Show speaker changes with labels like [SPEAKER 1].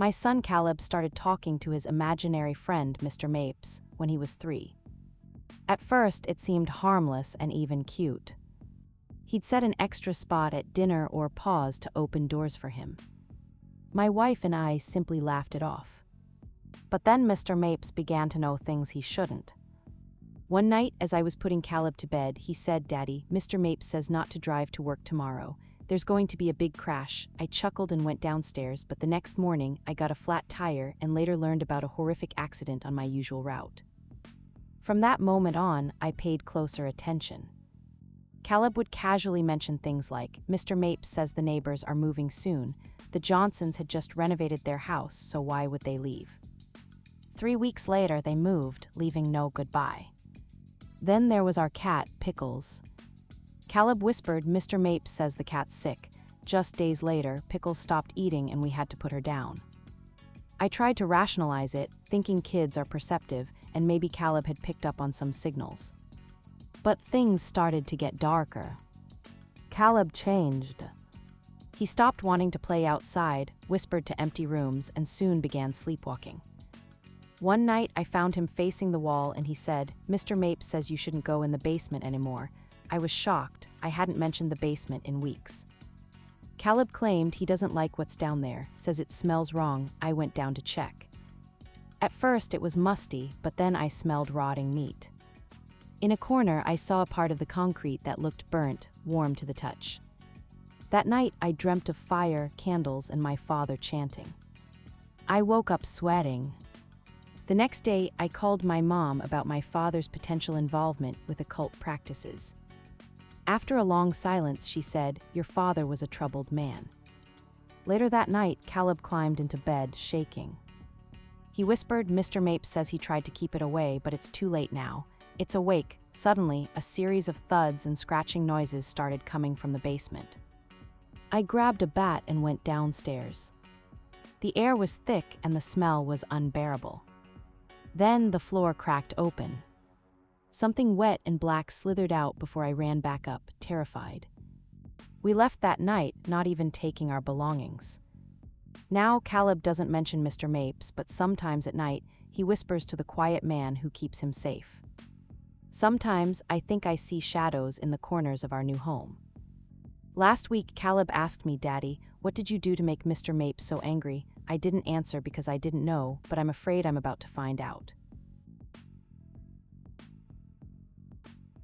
[SPEAKER 1] My son Caleb started talking to his imaginary friend, Mr. Mapes, when he was 3. At first, it seemed harmless and even cute. He'd set an extra spot at dinner or pause to open doors for him. My wife and I simply laughed it off. But then Mr. Mapes began to know things he shouldn't. One night, as I was putting Caleb to bed, he said, "Daddy, Mr. Mapes says not to drive to work tomorrow. There's going to be a big crash." I chuckled and went downstairs, but the next morning, I got a flat tire and later learned about a horrific accident on my usual route. From that moment on, I paid closer attention. Caleb would casually mention things like, "Mr. Mapes says the neighbors are moving soon. The Johnsons had just renovated their house, so why would they leave?" 3 weeks later, they moved, leaving no goodbye. Then there was our cat, Pickles. Caleb whispered, "Mr. Mapes says the cat's sick." Just days later, Pickles stopped eating and we had to put her down. I tried to rationalize it, thinking kids are perceptive and maybe Caleb had picked up on some signals. But things started to get darker. Caleb changed. He stopped wanting to play outside, whispered to empty rooms, and soon began sleepwalking. One night, I found him facing the wall and he said, "Mr. Mapes says you shouldn't go in the basement anymore." I was shocked. I hadn't mentioned the basement in weeks. Caleb claimed he doesn't like what's down there, says it smells wrong. I went down to check. At first, it was musty, but then I smelled rotting meat. In a corner, I saw a part of the concrete that looked burnt, warm to the touch. That night, I dreamt of fire, candles, and my father chanting. I woke up sweating. The next day, I called my mom about my father's potential involvement with occult practices. After a long silence, she said, "Your father was a troubled man." Later that night, Caleb climbed into bed, shaking. He whispered, "Mr. Mapes says he tried to keep it away, but it's too late now." It's awake. Suddenly, a series of thuds and scratching noises started coming from the basement. I grabbed a bat and went downstairs. The air was thick and the smell was unbearable. Then the floor cracked open. Something wet and black slithered out before I ran back up, terrified. We left that night, not even taking our belongings. Now Caleb doesn't mention Mr. Mapes, but sometimes at night, he whispers to the quiet man who keeps him safe. Sometimes I think I see shadows in the corners of our new home. Last week, Caleb asked me, "Daddy, what did you do to make Mr. Mapes so angry?" I didn't answer because I didn't know, but I'm afraid I'm about to find out.